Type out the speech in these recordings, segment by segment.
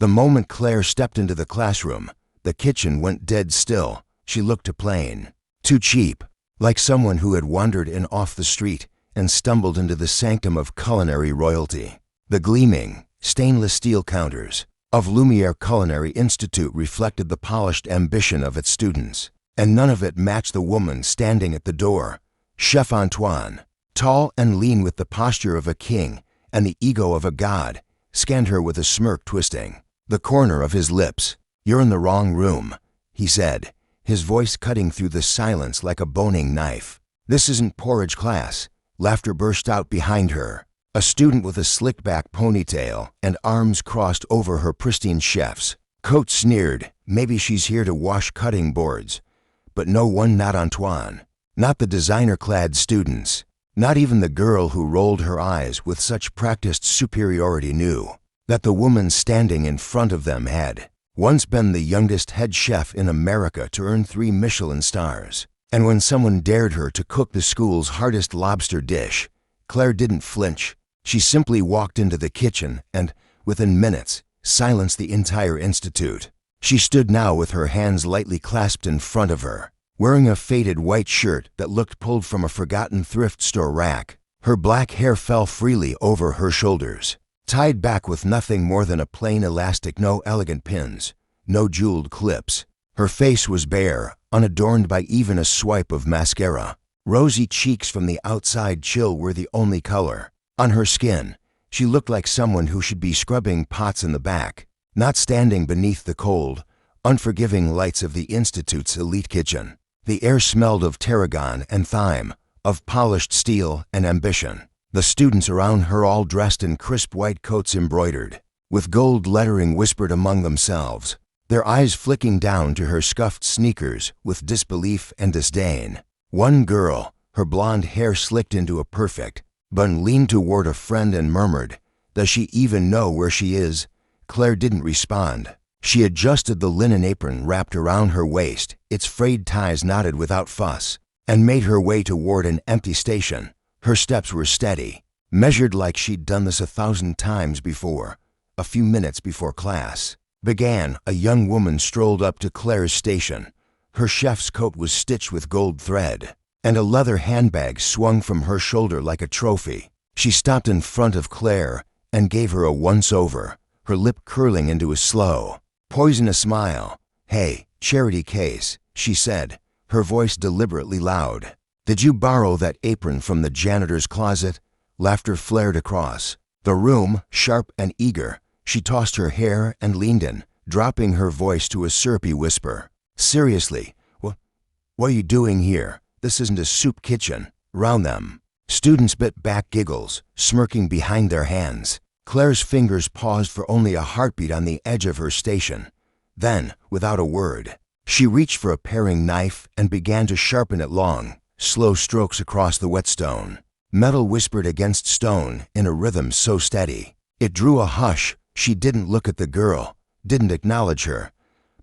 The moment Claire stepped into the classroom, the kitchen went dead still. She looked too plain, too cheap, like someone who had wandered in off the street and stumbled into the sanctum of culinary royalty. The gleaming, stainless steel counters of Lumiere Culinary Institute reflected the polished ambition of its students, and none of it matched the woman standing at the door. Chef Antoine, tall and lean with the posture of a king and the ego of a god, scanned her with a smirk twisting the corner of his lips. "You're in the wrong room," he said, his voice cutting through the silence like a boning knife. "This isn't porridge class." Laughter burst out behind her. A student with a slicked-back ponytail and arms crossed over her pristine chef's coat sneered, "Maybe she's here to wash cutting boards." But no one, not Antoine, not the designer-clad students, not even the girl who rolled her eyes with such practiced superiority knew that the woman standing in front of them had once been the youngest head chef in America to earn 3 Michelin stars. And when someone dared her to cook the school's hardest lobster dish, Claire didn't flinch. She simply walked into the kitchen and, within minutes, silenced the entire institute. She stood now with her hands lightly clasped in front of her, wearing a faded white shirt that looked pulled from a forgotten thrift store rack. Her black hair fell freely over her shoulders, tied back with nothing more than a plain elastic, no elegant pins, no jeweled clips. Her face was bare, unadorned by even a swipe of mascara. Rosy cheeks from the outside chill were the only color. On her skin, she looked like someone who should be scrubbing pots in the back, not standing beneath the cold, unforgiving lights of the Institute's elite kitchen. The air smelled of tarragon and thyme, of polished steel and ambition. The students around her, all dressed in crisp white coats embroidered with gold lettering, whispered among themselves, their eyes flicking down to her scuffed sneakers with disbelief and disdain. One girl, her blonde hair slicked into a perfect bun, leaned toward a friend and murmured, "Does she even know where she is?" Claire didn't respond. She adjusted the linen apron wrapped around her waist, its frayed ties knotted without fuss, and made her way toward an empty station. Her steps were steady, measured like she'd done this 1,000 times before. A few minutes before class began, a young woman strolled up to Claire's station. Her chef's coat was stitched with gold thread, and a leather handbag swung from her shoulder like a trophy. She stopped in front of Claire and gave her a once-over, her lip curling into a slow, poisonous smile. "Hey, charity case," she said, her voice deliberately loud. "Did you borrow that apron from the janitor's closet?" Laughter flared across the room, sharp and eager. She tossed her hair and leaned in, dropping her voice to a syrupy whisper. "Seriously, what are you doing here? This isn't a soup kitchen." Round them, students bit back giggles, smirking behind their hands. Claire's fingers paused for only a heartbeat on the edge of her station. Then, without a word, she reached for a paring knife and began to sharpen it, long, slow strokes across the whetstone. Metal whispered against stone in a rhythm so steady it drew a hush. She didn't look at the girl, didn't acknowledge her,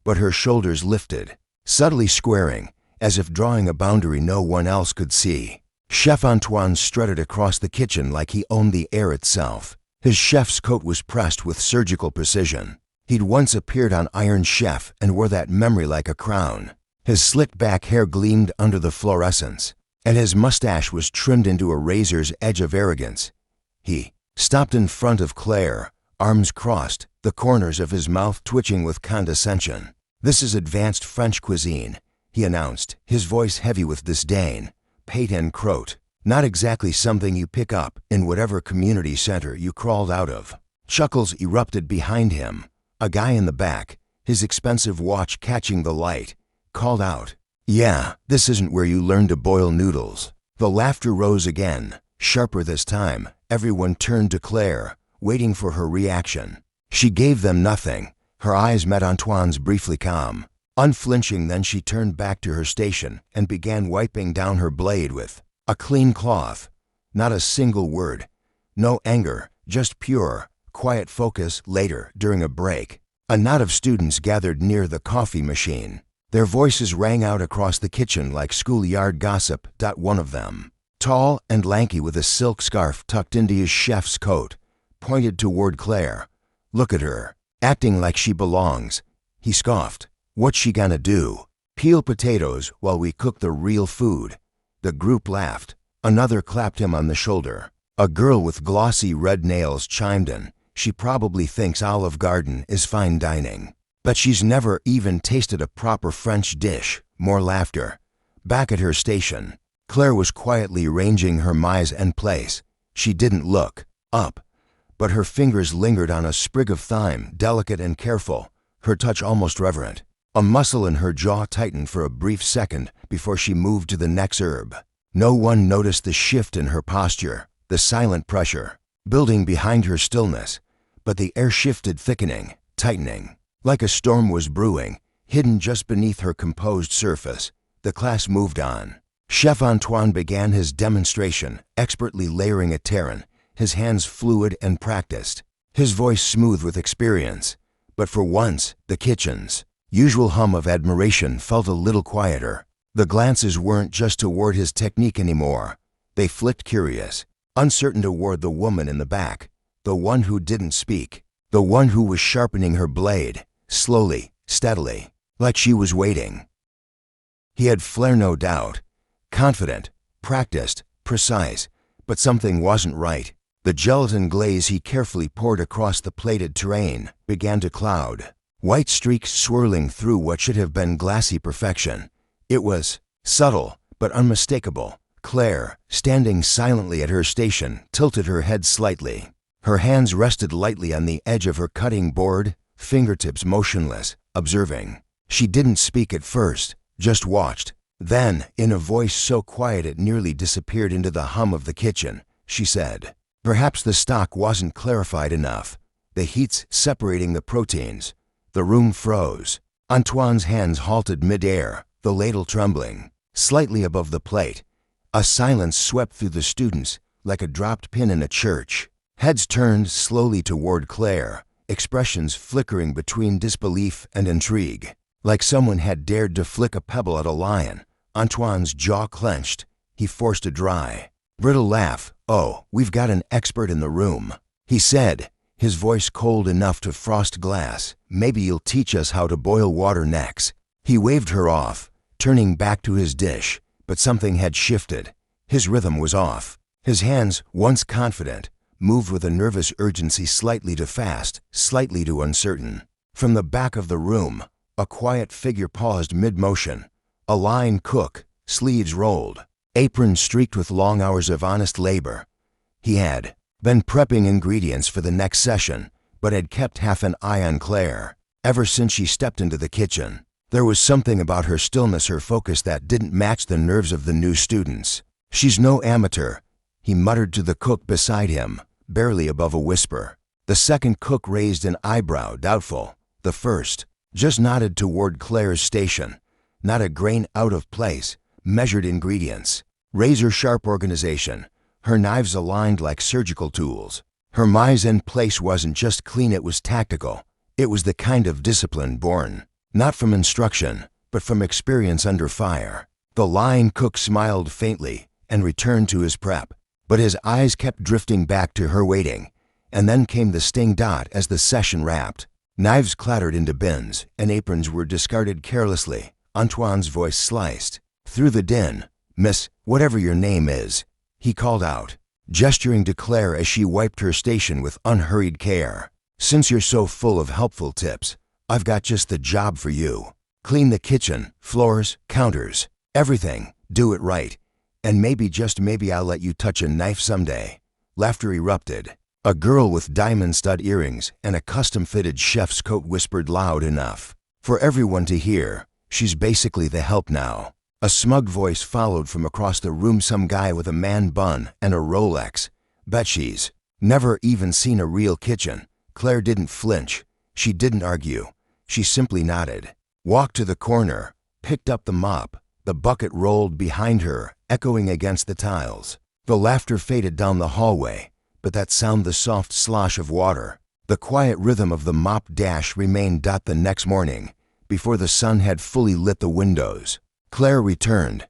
but her shoulders lifted, subtly squaring, as if drawing a boundary no one else could see. Chef Antoine strutted across the kitchen like he owned the air itself. His chef's coat was pressed with surgical precision. He'd once appeared on Iron Chef and wore that memory like a crown. His slicked back hair gleamed under the fluorescence, and his mustache was trimmed into a razor's edge of arrogance. He stopped in front of Claire, arms crossed, the corners of his mouth twitching with condescension. "This is advanced French cuisine," he announced, his voice heavy with disdain. "Pate en croûte, not exactly something you pick up in whatever community center you crawled out of." Chuckles erupted behind him. A guy in the back, his expensive watch catching the light, called out, "Yeah, this isn't where you learn to boil noodles." The laughter rose again, sharper this time. Everyone turned to Claire, waiting for her reaction. She gave them nothing. Her eyes met Antoine's briefly calm, unflinching. Then she turned back to her station and began wiping down her blade with a clean cloth. Not a single word. No anger, just pure, quiet focus. Later, during a break, a knot of students gathered near the coffee machine. Their voices rang out across the kitchen like schoolyard gossip. One of them, tall and lanky with a silk scarf tucked into his chef's coat, pointed toward Claire. "Look at her. acting like she belongs. He scoffed. What's she gonna do? Peel potatoes while we cook the real food? The group laughed. Another clapped him on the shoulder. A girl with glossy red nails chimed in. She probably thinks Olive Garden is fine dining. But she's never even tasted a proper French dish. More laughter. Back at her station, Claire was quietly arranging her mise en place. She didn't look up, but her fingers lingered on a sprig of thyme, delicate and careful, her touch almost reverent. A muscle in her jaw tightened for a brief second before she moved to the next herb. No one noticed the shift in her posture, the silent pressure, building behind her stillness, but the air shifted, thickening, tightening, like a storm was brewing, hidden just beneath her composed surface. The class moved on. Chef Antoine began his demonstration, expertly layering a terrain, his hands fluid and practiced, his voice smooth with experience. But for once, the kitchen's usual hum of admiration felt a little quieter. The glances weren't just toward his technique anymore. They flicked curious, uncertain toward the woman in the back, the one who didn't speak, the one who was sharpening her blade, slowly, steadily, like she was waiting. He had flair, no doubt, confident, practiced, precise, but something wasn't right. The gelatin glaze he carefully poured across the plated terrain began to cloud, white streaks swirling through what should have been glassy perfection. It was subtle, but unmistakable. Claire, standing silently at her station, tilted her head slightly. Her hands rested lightly on the edge of her cutting board, fingertips motionless, observing. She didn't speak at first, just watched. Then, in a voice so quiet it nearly disappeared into the hum of the kitchen, she said, "Perhaps the stock wasn't clarified enough. The heat's separating the proteins." The room froze. Antoine's hands halted mid-air, the ladle trembling, slightly above the plate. A silence swept through the students, like a dropped pin in a church. Heads turned slowly toward Claire, expressions flickering between disbelief and intrigue. Like someone had dared to flick a pebble at a lion. Antoine's jaw clenched. He forced a dry, brittle laugh. "Oh, we've got an expert in the room," he said, his voice cold enough to frost glass. "Maybe you'll teach us how to boil water next." He waved her off, turning back to his dish, but something had shifted. His rhythm was off. His hands, once confident, moved with a nervous urgency, slightly too fast, slightly too uncertain. From the back of the room, a quiet figure paused mid-motion. A line cook, sleeves rolled, apron streaked with long hours of honest labor. He had been prepping ingredients for the next session, but had kept half an eye on Claire. Ever since she stepped into the kitchen, there was something about her stillness, her focus, that didn't match the nerves of the new students. "She's no amateur," he muttered to the cook beside him, barely above a whisper. The second cook raised an eyebrow, doubtful. The first just nodded toward Claire's station. Not a grain out of place, measured ingredients, razor-sharp organization, her knives aligned like surgical tools. Her mise en place wasn't just clean, it was tactical. It was the kind of discipline born, not from instruction, but from experience under fire. The line cook smiled faintly and returned to his prep, but his eyes kept drifting back to her, waiting. And then came the sting. As the session wrapped, knives clattered into bins and aprons were discarded carelessly. Antoine's voice sliced through the din. "Miss, whatever your name is," he called out, gesturing to Claire as she wiped her station with unhurried care. "Since you're so full of helpful tips, I've got just the job for you. Clean the kitchen, floors, counters, everything. Do it right. And maybe, just maybe, I'll let you touch a knife someday." Laughter erupted. A girl with diamond stud earrings and a custom-fitted chef's coat whispered loud enough for everyone to hear, "She's basically the help now." A smug voice followed from across the room, some guy with a man bun and a Rolex. "Bet she's never even seen a real kitchen." Claire didn't flinch. She didn't argue. She simply nodded, walked to the corner, picked up the mop. The bucket rolled behind her, echoing against the tiles. The laughter faded down the hallway, but that sound, the soft slosh of water, the quiet rhythm of the mop dash remained. The next morning, before the sun had fully lit the windows, Claire returned.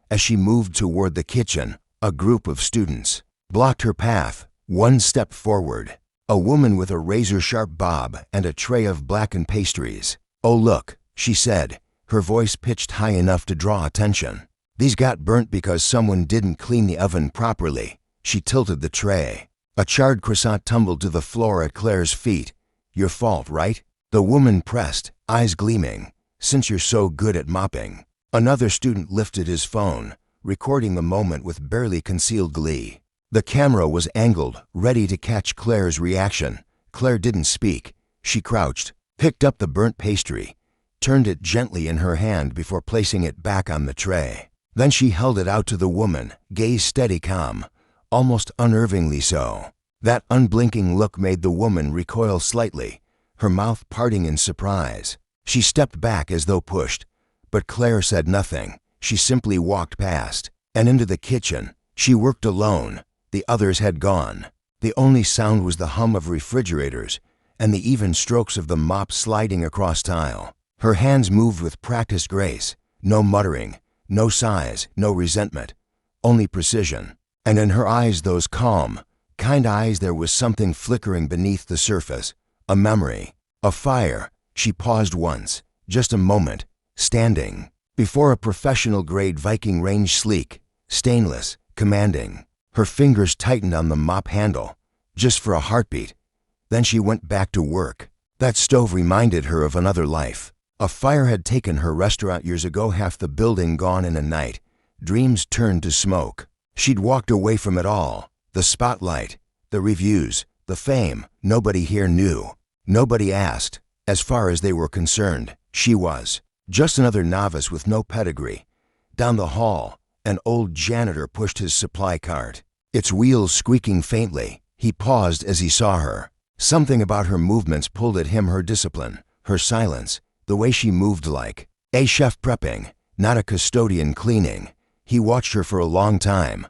As she moved toward the kitchen, a group of students blocked her path. One stepped forward, A woman with a razor-sharp bob and a tray of blackened pastries. "Oh look," she said, her voice pitched high enough to draw attention. "These got burnt because someone didn't clean the oven properly." She tilted the tray. A charred croissant tumbled to the floor at Claire's feet. "Your fault, right?" The woman pressed, eyes gleaming. "Since you're so good at mopping." Another student lifted his phone, recording the moment with barely concealed glee. The camera was angled, ready to catch Claire's reaction. Claire didn't speak. She crouched, picked up the burnt pastry, turned it gently in her hand before placing it back on the tray. Then she held it out to the woman, gaze steady, calm, almost unnervingly so. That unblinking look made the woman recoil slightly, her mouth parting in surprise. She stepped back as though pushed, but Claire said nothing. She simply walked past and into the kitchen. She worked alone. The others had gone. The only sound was the hum of refrigerators and the even strokes of the mop sliding across tile. Her hands moved with practiced grace. No muttering, no sighs, no resentment, only precision. And in her eyes, those calm, kind eyes, there was something flickering beneath the surface. A memory, a fire. She paused once, just a moment, standing before a professional-grade Viking range, sleek, stainless, commanding. Her fingers tightened on the mop handle, just for a heartbeat. Then she went back to work. That stove reminded her of another life. A fire had taken her restaurant years ago, half the building gone in a night. Dreams turned to smoke. She'd walked away from it all. The spotlight, the reviews, the fame. Nobody here knew. Nobody asked. As far as they were concerned, she was just another novice with no pedigree. Down the hall, an old janitor pushed his supply cart, its wheels squeaking faintly. He paused as he saw her. Something about her movements pulled at him, her discipline, her silence, the way she moved, like a chef prepping, not a custodian cleaning. He watched her for a long time.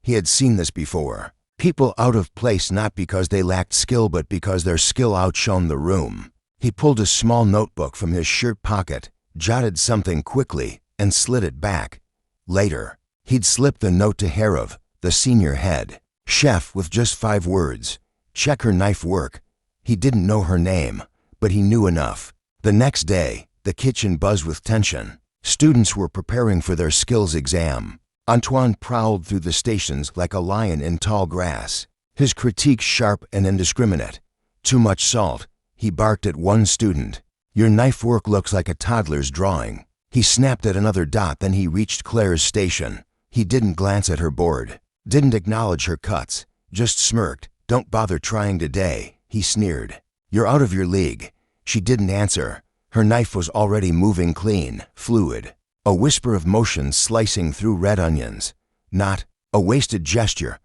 He had seen this before. People out of place, not because they lacked skill, but because their skill outshone the room. He pulled a small notebook from his shirt pocket, jotted something quickly, and slid it back. Later, he'd slipped the note to Harov, the senior head chef, with just 5 words. Check her knife work. He didn't know her name, but he knew enough. The next day, the kitchen buzzed with tension. Students were preparing for their skills exam. Antoine prowled through the stations like a lion in tall grass, his critiques sharp and indiscriminate. "Too much salt," he barked at one student. "Your knife work looks like a toddler's drawing." He snapped at another dot. Then he reached Claire's station. He didn't glance at her board, didn't acknowledge her cuts, just smirked. "Don't bother trying today," he sneered. "You're out of your league." She didn't answer. Her knife was already moving, clean, fluid. A whisper of motion slicing through red onions. Not a wasted gesture,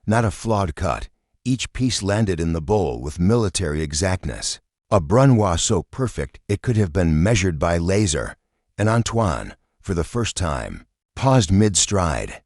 not a flawed cut. Each piece landed in the bowl with military exactness. A brunoise so perfect it could have been measured by laser. And Antoine, for the first time, paused mid-stride.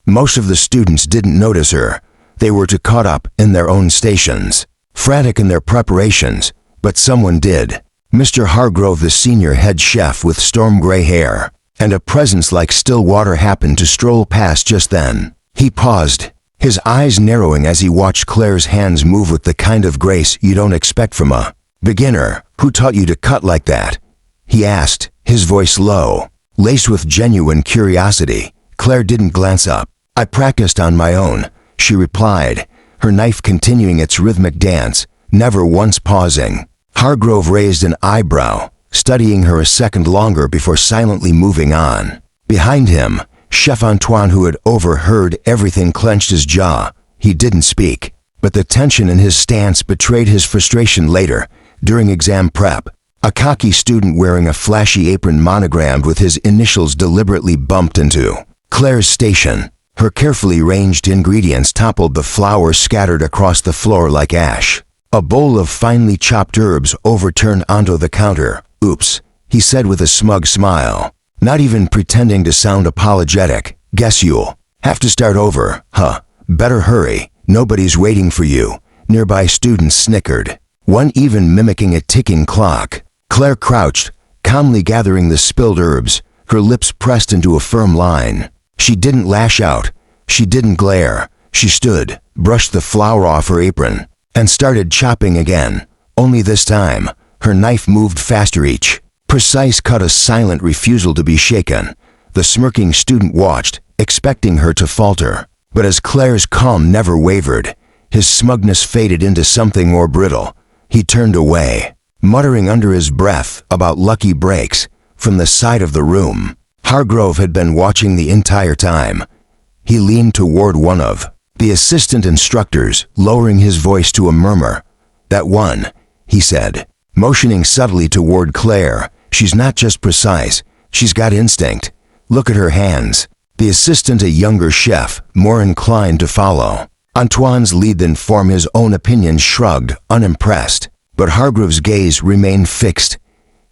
Most of the students didn't notice her. They were too caught up in their own stations, frantic in their preparations, but someone did. Mr. Hargrove, the senior head chef with storm gray hair and a presence like still water, happened to stroll past just then. He paused, his eyes narrowing as he watched Claire's hands move with the kind of grace you don't expect from a beginner. "Who taught you to cut like that?" he asked, his voice low, laced with genuine curiosity. Claire didn't glance up. "I practiced on my own," she replied, her knife continuing its rhythmic dance, never once pausing. Hargrove raised an eyebrow, studying her a second longer before silently moving on. Behind him, Chef Antoine, who had overheard everything, clenched his jaw. He didn't speak, but the tension in his stance betrayed his frustration. Later, during exam prep, a cocky student wearing a flashy apron monogrammed with his initials deliberately bumped into Claire's station. Her carefully arranged ingredients toppled the flour scattered across the floor like ash. A bowl of finely chopped herbs overturned onto the counter. "Oops," he said with a smug smile, not even pretending to sound apologetic. "Guess you'll have to start over, huh? Better hurry. Nobody's waiting for you." Nearby students snickered, one even mimicking a ticking clock. Claire crouched, calmly gathering the spilled herbs, her lips pressed into a firm line. She didn't lash out. She didn't glare. She stood, brushed the flour off her apron, and started chopping again. Only this time, her knife moved faster, each precise cut a silent refusal to be shaken. The smirking student watched, expecting her to falter. But as Claire's calm never wavered, his smugness faded into something more brittle. He turned away, muttering under his breath about lucky breaks. From the side of the room, Hargrove had been watching the entire time. He leaned toward one of the assistant instructors, lowering his voice to a murmur. "That one," he said, motioning subtly toward Claire. "She's not just precise, she's got instinct. Look at her hands." The assistant, a younger chef, more inclined to follow Antoine's lead than form his own opinion, shrugged, unimpressed. But Hargrove's gaze remained fixed.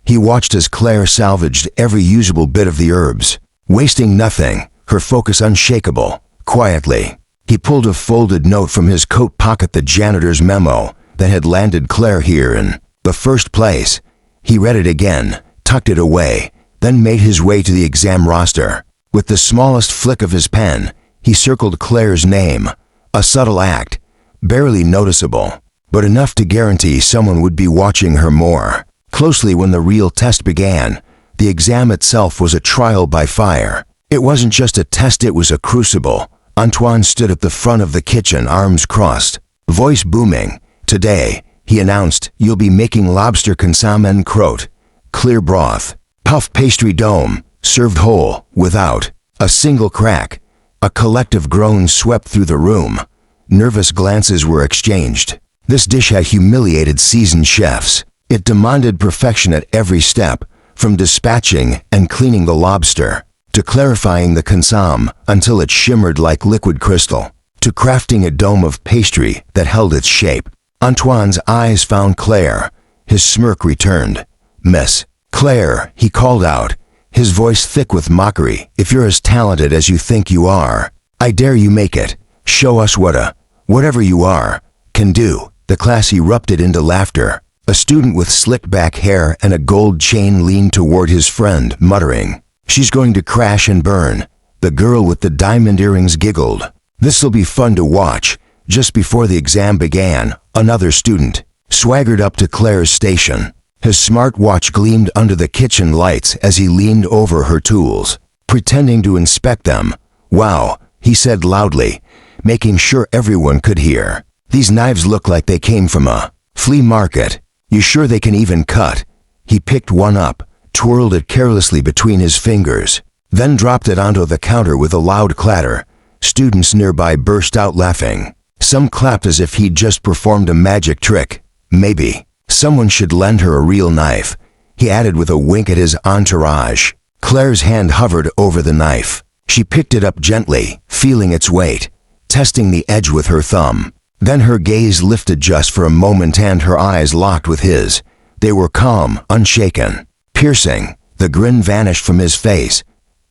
He watched as Claire salvaged every usable bit of the herbs, wasting nothing, her focus unshakable. Quietly, he pulled a folded note from his coat pocket, the janitor's memo that had landed Claire here in the first place. He read it again, tucked it away, then made his way to the exam roster. With the smallest flick of his pen, he circled Claire's name, a subtle act, barely noticeable, but enough to guarantee someone would be watching her more closely when the real test began. The exam itself was a trial by fire. It wasn't just a test, it was a crucible. Antoine stood at the front of the kitchen, arms crossed, voice booming. "Today," he announced, "you'll be making lobster consomme en croûte, clear broth, puff pastry dome, served whole, without a single crack." A collective groan swept through the room. Nervous glances were exchanged. This dish had humiliated seasoned chefs. It demanded perfection at every step, from dispatching and cleaning the lobster, to clarifying the consomme until it shimmered like liquid crystal, to crafting a dome of pastry that held its shape. Antoine's eyes found Claire. His smirk returned. "Miss Claire," he called out, his voice thick with mockery, "if you're as talented as you think you are, I dare you make it. Show us what whatever you are, can do." The class erupted into laughter. A student with slicked back hair and a gold chain leaned toward his friend, muttering, "She's going to crash and burn." The girl with the diamond earrings giggled. "This'll be fun to watch." Just before the exam began, another student swaggered up to Claire's station. His smartwatch gleamed under the kitchen lights as he leaned over her tools, pretending to inspect them. "Wow," he said loudly, making sure everyone could hear. "These knives look like they came from a flea market. You sure they can even cut?" He picked one up, twirled it carelessly between his fingers, then dropped it onto the counter with a loud clatter. Students nearby burst out laughing. Some clapped as if he'd just performed a magic trick. "Maybe someone should lend her a real knife," he added with a wink at his entourage. Claire's hand hovered over the knife. She picked it up gently, feeling its weight, testing the edge with her thumb. Then her gaze lifted just for a moment and her eyes locked with his. They were calm, unshaken, piercing. The grin vanished from his face.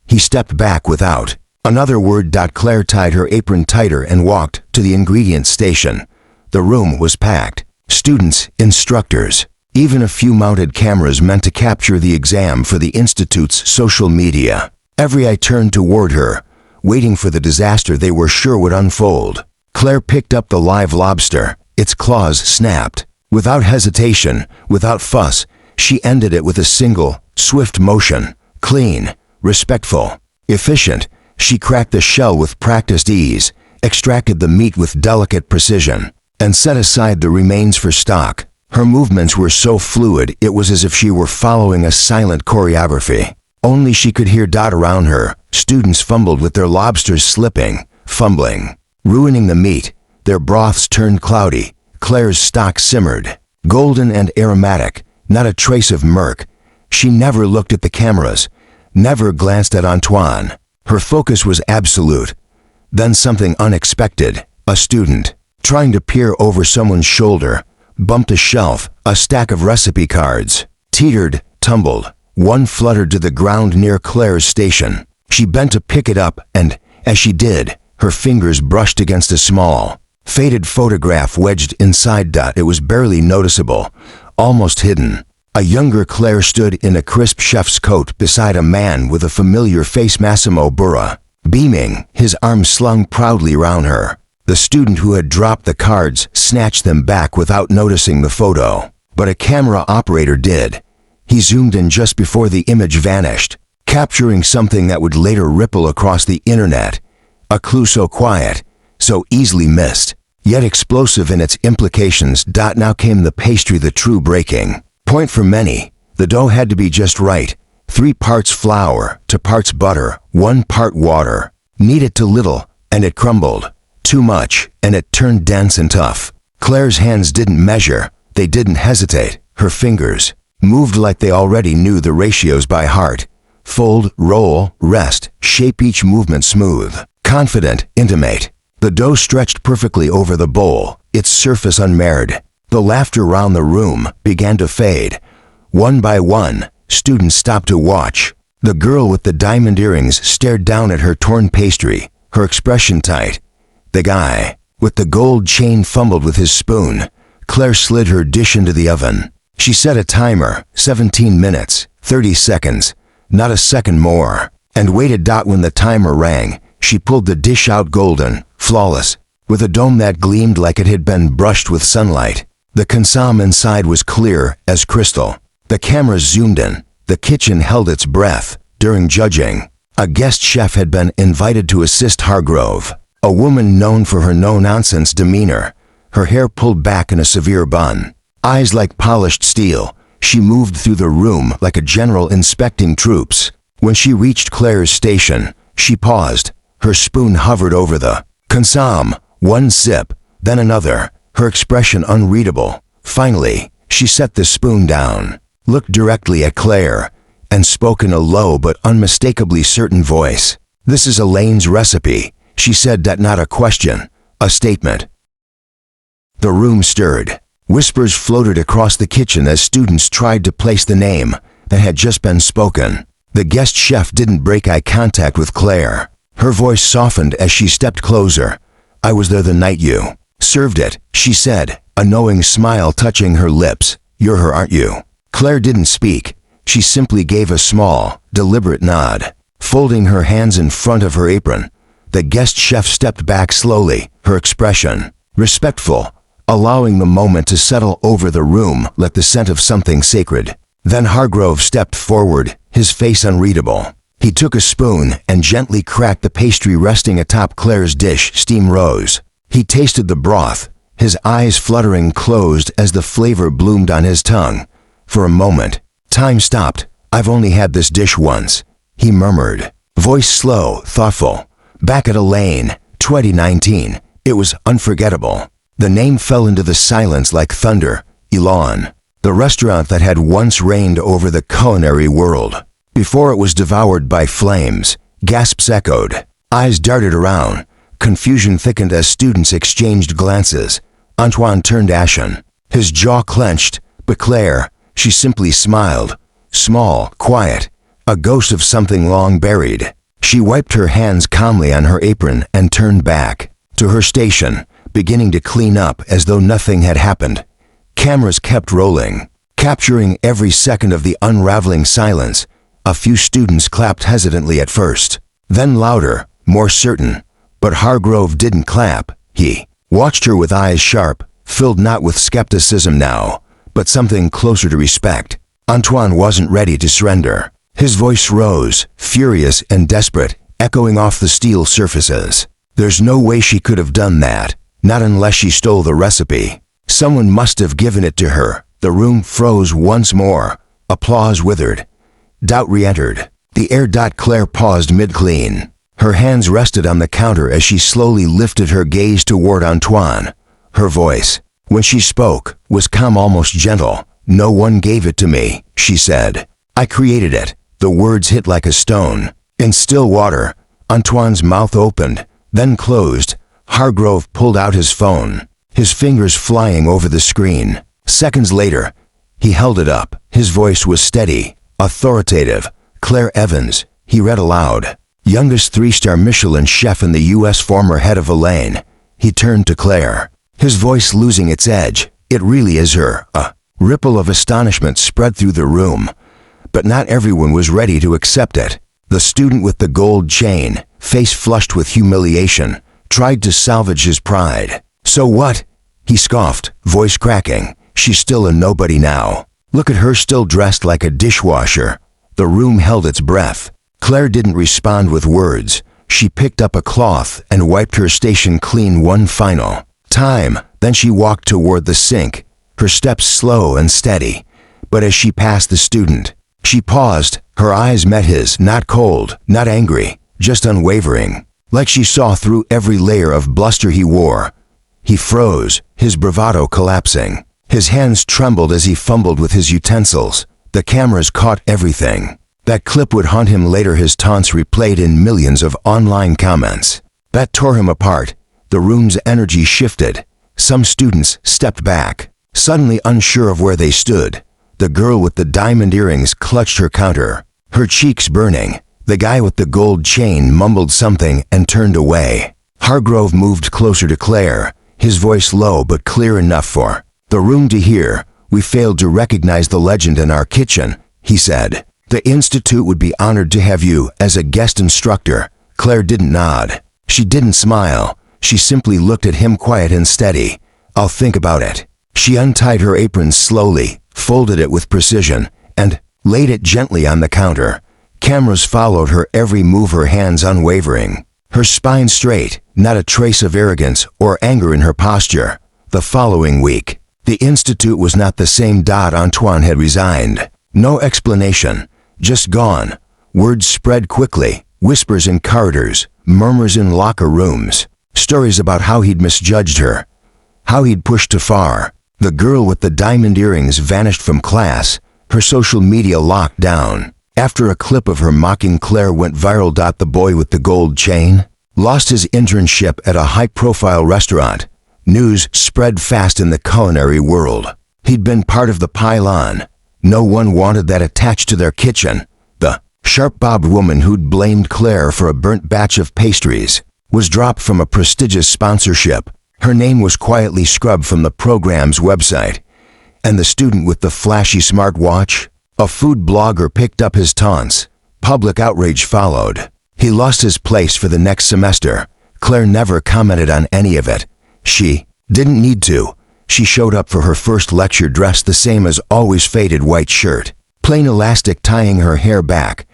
He stepped back without another word. Claire tied her apron tighter and walked to the ingredient station. The room was packed. Students, instructors, even a few mounted cameras meant to capture the exam for the Institute's social media. Every eye turned toward her, waiting for the disaster they were sure would unfold. Claire picked up the live lobster. Its claws snapped. Without hesitation, without fuss, she ended it with a single, swift motion. Clean, respectful, efficient, she cracked the shell with practiced ease, extracted the meat with delicate precision, and set aside the remains for stock. Her movements were so fluid it was as if she were following a silent choreography. Only she could hear around her. Students fumbled with their lobsters, slipping, fumbling, ruining the meat. Their broths turned cloudy. Claire's stock simmered, golden and aromatic, not a trace of murk. She never looked at the cameras, never glanced at Antoine. Her focus was absolute. Then something unexpected. A student, trying to peer over someone's shoulder, bumped a shelf. A stack of recipe cards teetered, tumbled. One fluttered to the ground near Claire's station. She bent to pick it up, and, as she did, her fingers brushed against a small, faded photograph wedged inside. It was barely noticeable, almost hidden. A younger Claire stood in a crisp chef's coat beside a man with a familiar face, Massimo Burra, beaming, his arms slung proudly round her. The student who had dropped the cards snatched them back without noticing the photo. But a camera operator did. He zoomed in just before the image vanished, capturing something that would later ripple across the internet. A clue so quiet, so easily missed, yet explosive in its implications. Now came the pastry, the true breaking point for many. The dough had to be just right. 3 parts flour to parts butter, 1 part water. Knead it too little, and it crumbled. Too much, and it turned dense and tough. Claire's hands didn't measure. They didn't hesitate. Her fingers moved like they already knew the ratios by heart. Fold, roll, rest, shape, each movement smooth, confident, intimate. The dough stretched perfectly over the bowl, its surface unmarred. The laughter round the room began to fade. One by one, students stopped to watch. The girl with the diamond earrings stared down at her torn pastry, her expression tight. The guy with the gold chain fumbled with his spoon. Claire slid her dish into the oven. She set a timer, 17 minutes, 30 seconds, not a second more, and waited. When the timer rang, she pulled the dish out, golden, flawless, with a dome that gleamed like it had been brushed with sunlight. The consomme inside was clear as crystal. The cameras zoomed in. The kitchen held its breath. During judging, a guest chef had been invited to assist Hargrove, a woman known for her no-nonsense demeanor, her hair pulled back in a severe bun, eyes like polished steel. She moved through the room like a general inspecting troops. When she reached Claire's station, she paused. Her spoon hovered over the consomme. 1 sip, then another, her expression unreadable. Finally, she set the spoon down, looked directly at Claire, and spoke in a low but unmistakably certain voice. "This is Elaine's recipe," she said. Not a question, a statement. The room stirred. Whispers floated across the kitchen as students tried to place the name that had just been spoken. The guest chef didn't break eye contact with Claire. Her voice softened as she stepped closer. "I was there the night you served it," she said, a knowing smile touching her lips. "You're her, aren't you?" Claire didn't speak. She simply gave a small, deliberate nod. Folding her hands in front of her apron, the guest chef stepped back slowly, her expression respectful, allowing the moment to settle over the room like the scent of something sacred. Then Hargrove stepped forward, his face unreadable. He took a spoon and gently cracked the pastry resting atop Claire's dish. Steam rose. He tasted the broth, his eyes fluttering closed as the flavor bloomed on his tongue. For a moment, time stopped. "I've only had this dish once," he murmured, voice slow, thoughtful. "Back at Elaine, 2019. It was unforgettable." The name fell into the silence like thunder. Elan, the restaurant that had once reigned over the culinary world. Before it was devoured by flames, gasps echoed. Eyes darted around. Confusion thickened as students exchanged glances. Antoine turned ashen. His jaw clenched, but Claire, she simply smiled. Small, quiet, a ghost of something long buried. She wiped her hands calmly on her apron and turned back to her station, beginning to clean up as though nothing had happened. Cameras kept rolling, capturing every second of the unraveling silence. A few students clapped hesitantly at first, then louder, more certain. But Hargrove didn't clap. He watched her with eyes sharp, filled not with skepticism now, but something closer to respect. Antoine wasn't ready to surrender. His voice rose, furious and desperate, echoing off the steel surfaces. "There's no way she could have done that, not unless she stole the recipe. Someone must have given it to her." The room froze once more. Applause withered. Doubt re-entered. The air. Claire paused mid-clean. Her hands rested on the counter as she slowly lifted her gaze toward Antoine. Her voice, when she spoke, was calm, almost gentle. "No one gave it to me," she said. "I created it." The words hit like a stone. In still water, Antoine's mouth opened, then closed. Hargrove pulled out his phone, his fingers flying over the screen. Seconds later, he held it up. His voice was steady, authoritative. "Claire Evans," he read aloud. "Youngest 3-star Michelin chef in the U.S., former head of Elaine." He turned to Claire, his voice losing its edge. "It really is her." A ripple of astonishment spread through the room, but not everyone was ready to accept it. The student with the gold chain, face flushed with humiliation, tried to salvage his pride. "So what?" he scoffed, voice cracking. "She's still a nobody now. Look at her, still dressed like a dishwasher." The room held its breath. Claire didn't respond with words. She picked up a cloth and wiped her station clean one final time. Then she walked toward the sink, her steps slow and steady. But as she passed the student, she paused. Her eyes met his, not cold, not angry, just unwavering, like she saw through every layer of bluster he wore. He froze, his bravado collapsing. His hands trembled as he fumbled with his utensils. The cameras caught everything. That clip would haunt him later, his taunts replayed in millions of online comments. That tore him apart. The room's energy shifted. Some students stepped back, suddenly unsure of where they stood. The girl with the diamond earrings clutched her counter, her cheeks burning. The guy with the gold chain mumbled something and turned away. Hargrove moved closer to Claire, his voice low but clear enough for the room to hear. "We failed to recognize the legend in our kitchen," he said. "The Institute would be honored to have you as a guest instructor." Claire didn't nod. She didn't smile. She simply looked at him, quiet and steady. "I'll think about it." She untied her apron slowly, folded it with precision, and laid it gently on the counter. Cameras followed her every move, her hands unwavering, her spine straight, not a trace of arrogance or anger in her posture. The following week, the Institute was not the same. Antoine had resigned. No explanation, just gone. Words spread quickly, whispers in corridors, murmurs in locker rooms, stories about how he'd misjudged her, how he'd pushed too far. The girl with the diamond earrings vanished from class, her social media locked down. After a clip of her mocking Claire went viral. The boy with the gold chain lost his internship at a high-profile restaurant. News spread fast in the culinary world. He'd been part of the pile-on. No one wanted that attached to their kitchen. The sharp-bobbed woman who'd blamed Claire for a burnt batch of pastries was dropped from a prestigious sponsorship. Her name was quietly scrubbed from the program's website. And the student with the flashy smartwatch, a food blogger, picked up his taunts. Public outrage followed. He lost his place for the next semester. Claire never commented on any of it. She didn't need to. She showed up for her first lecture dressed the same as always, faded white shirt, plain elastic tying her hair back.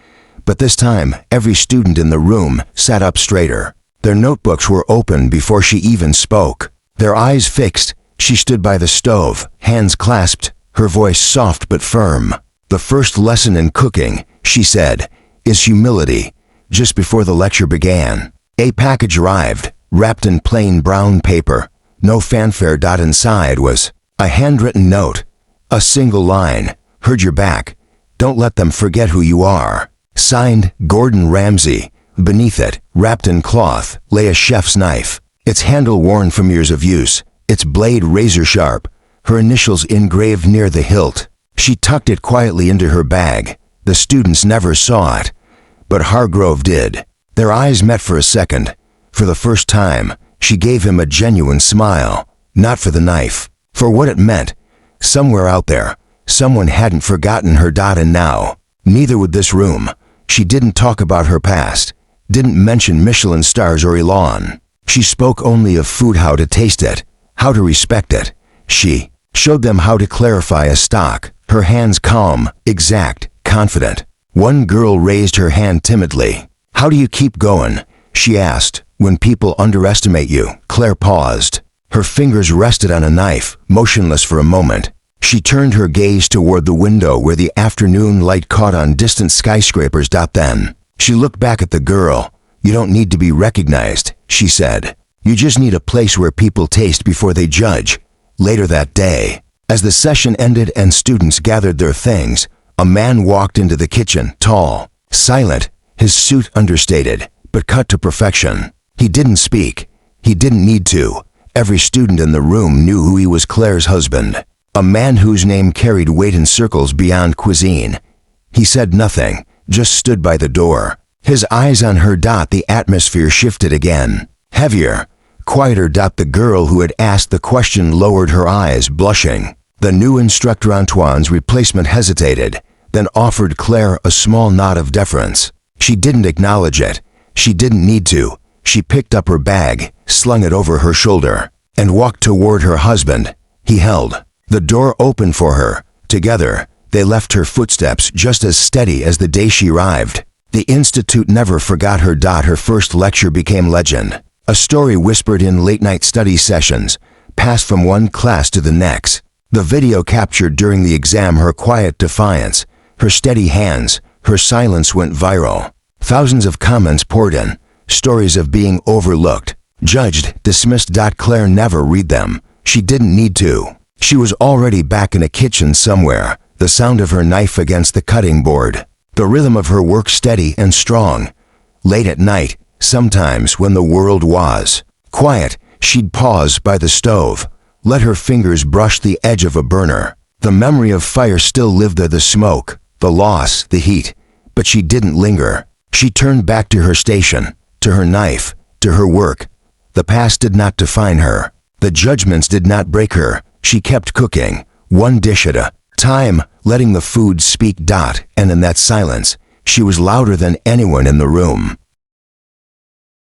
But this time, every student in the room sat up straighter. Their notebooks were open before she even spoke. Their eyes fixed, she stood by the stove, hands clasped, her voice soft but firm. "The first lesson in cooking," she said, "is humility." Just before the lecture began, a package arrived, wrapped in plain brown paper. No fanfare. Inside was a handwritten note. A single line: "Heard your back. Don't let them forget who you are." Signed, Gordon Ramsay. Beneath it, wrapped in cloth, lay a chef's knife, its handle worn from years of use, its blade razor sharp, her initials engraved near the hilt. She tucked it quietly into her bag. The students never saw it, but Hargrove did. Their eyes met for a second. For the first time, she gave him a genuine smile, not for the knife, for what it meant. Somewhere out there, someone hadn't forgotten her. And now, neither would this room. She didn't talk about her past, didn't mention Michelin stars or Elon. She spoke only of food, how to taste it, how to respect it. She showed them how to clarify a stock, her hands calm, exact, confident. One girl raised her hand timidly. "How do you keep going?" she asked. "When people underestimate you." Claire paused. Her fingers rested on a knife, motionless for a moment. She turned her gaze toward the window where the afternoon light caught on distant skyscrapers. Then she looked back at the girl. "You don't need to be recognized," she said. "You just need a place where people taste before they judge." Later that day, as the session ended and students gathered their things, a man walked into the kitchen, tall, silent, his suit understated, but cut to perfection. He didn't speak. He didn't need to. Every student in the room knew who he was: Claire's husband. A man whose name carried weight in circles beyond cuisine. He said nothing, just stood by the door, his eyes on her. The atmosphere shifted again. Heavier, quieter. The girl who had asked the question lowered her eyes, blushing. The new instructor, Antoine's replacement, hesitated, then offered Claire a small nod of deference. She didn't acknowledge it. She didn't need to. She picked up her bag, slung it over her shoulder, and walked toward her husband. He held the door open for her. Together, they left her footsteps just as steady as the day she arrived. The Institute never forgot her. Her first lecture became legend, a story whispered in late-night study sessions, passed from one class to the next. The video captured during the exam her quiet defiance, her steady hands, her silence went viral. Thousands of comments poured in, stories of being overlooked, judged, dismissed. Claire never read them. She didn't need to. She was already back in a kitchen somewhere, the sound of her knife against the cutting board, the rhythm of her work steady and strong. Late at night, sometimes when the world was quiet, she'd pause by the stove, let her fingers brush the edge of a burner. The memory of fire still lived there, the smoke, the loss, the heat, but she didn't linger. She turned back to her station, to her knife, to her work. The past did not define her. The judgments did not break her. She kept cooking, one dish at a time, letting the food speak. And in that silence, she was louder than anyone in the room.